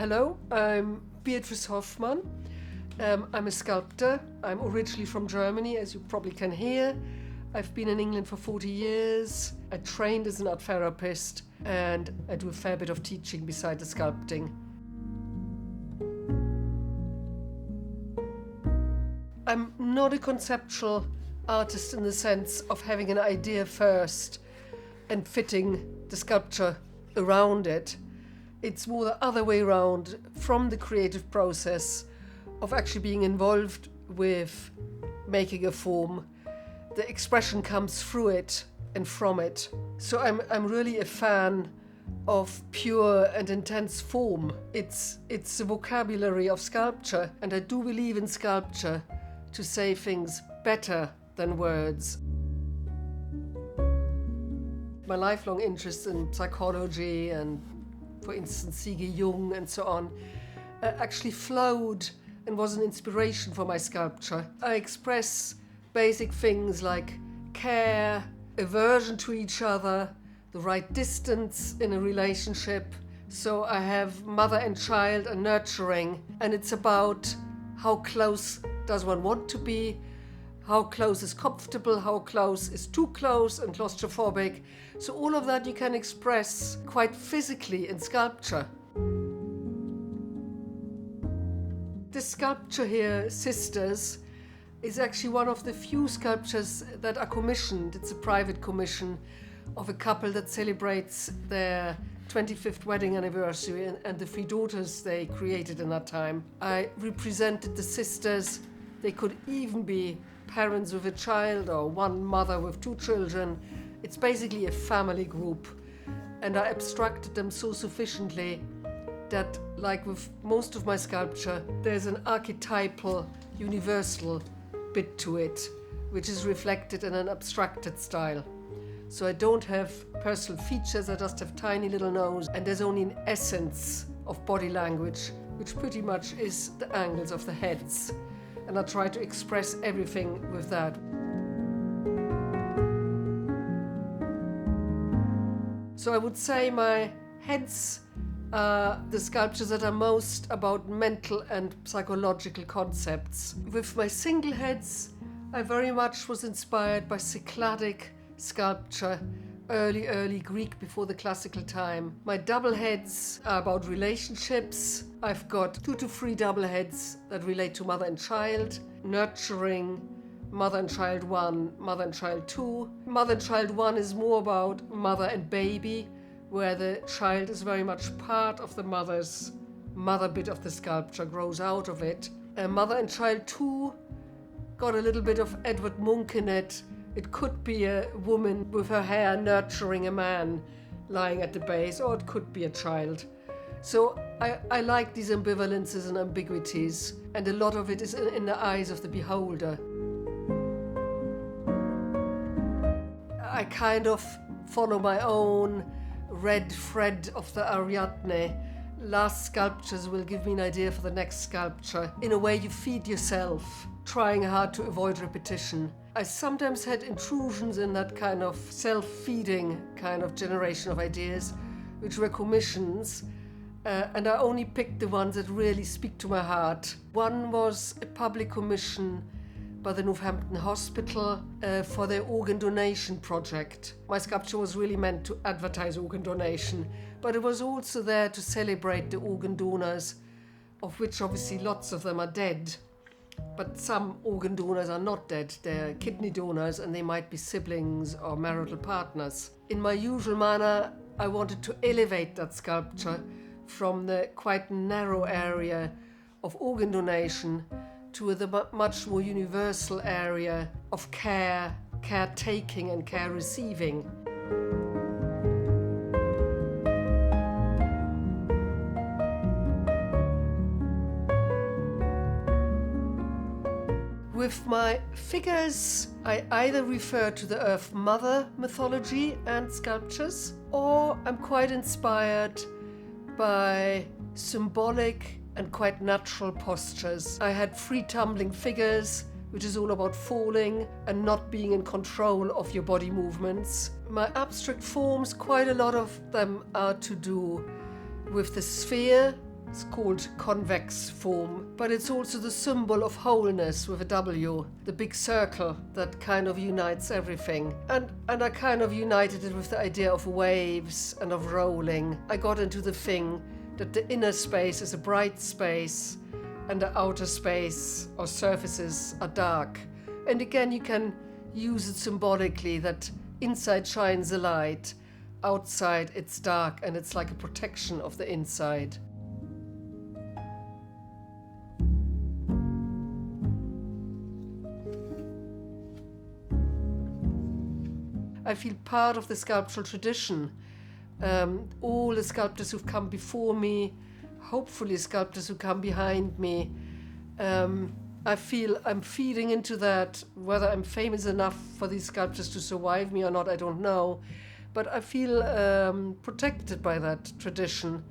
Hello, I'm Beatrice Hoffman. I'm a sculptor. I'm originally from Germany, as you probably can hear. I've been in England for 40 years. I trained as an art therapist, and I do a fair bit of teaching beside the sculpting. I'm not a conceptual artist in the sense of having an idea first and fitting the sculpture around it. It's more the other way around, from the creative process of actually being involved with making a form. The expression comes through it and from it. So I'm really a fan of pure and intense form. It's the vocabulary of sculpture, and I do believe in sculpture to say things better than words. My lifelong interest in psychology and, for instance, C.G. Jung and so on, actually flowed and was an inspiration for my sculpture. I express basic things like care, aversion to each other, the right distance in a relationship. So I have mother and child and nurturing, and it's about how close does one want to be, how close is comfortable, how close is too close and claustrophobic. So all of that you can express quite physically in sculpture. This sculpture here, Sisters, is actually one of the few sculptures that are commissioned. It's a private commission of a couple that celebrates their 25th wedding anniversary and the 3 daughters they created in that time. I represented the sisters. They could even be parents with a child or one mother with 2 children. It's basically a family group. And I abstracted them so sufficiently that, like with most of my sculpture, there's an archetypal, universal bit to it, which is reflected in an abstracted style. So I don't have personal features, I just have tiny little nose, and there's only an essence of body language, which pretty much is the angles of the heads. And I try to express everything with that. So I would say my heads are the sculptures that are most about mental and psychological concepts. With my single heads, I very much was inspired by Cycladic sculpture, early Greek before the classical time. My double heads are about relationships. I've got 2 to 3 double heads that relate to mother and child, nurturing, mother and child 1, mother and child 2. Mother and child 1 is more about mother and baby, where the child is very much part of the mother bit of the sculpture, grows out of it. Mother and child 2 got a little bit of Edward Munch in it. It could be a woman with her hair nurturing a man lying at the base, or it could be a child. So I like these ambivalences and ambiguities, and a lot of it is in the eyes of the beholder. I kind of follow my own red thread of the Ariadne. Last sculptures will give me an idea for the next sculpture. In a way, you feed yourself, trying hard to avoid repetition. I sometimes had intrusions in that kind of self-feeding kind of generation of ideas, which were commissions, and I only picked the ones that really speak to my heart. One was a public commission by the Northampton Hospital for their organ donation project. My sculpture was really meant to advertise organ donation, but it was also there to celebrate the organ donors, of which obviously lots of them are dead. But some organ donors are not dead. They're kidney donors, and they might be siblings or marital partners. In my usual manner, I wanted to elevate that sculpture from the quite narrow area of organ donation to the much more universal area of caretaking and care receiving. With my figures, I either refer to the Earth Mother mythology and sculptures, or I'm quite inspired by symbolic and quite natural postures. I had free tumbling figures, which is all about falling and not being in control of your body movements. My abstract forms, quite a lot of them are to do with the sphere It's called convex form, but it's also the symbol of wholeness with a W, the big circle that kind of unites everything. And I kind of united it with the idea of waves and of rolling. I got into the thing that the inner space is a bright space and the outer space or surfaces are dark. And again, you can use it symbolically that inside shines the light, outside it's dark, and it's like a protection of the inside. I feel part of the sculptural tradition. All the sculptors who've come before me, hopefully sculptors who come behind me, I feel I'm feeding into that. Whether I'm famous enough for these sculptures to survive me or not, I don't know. But I feel protected by that tradition.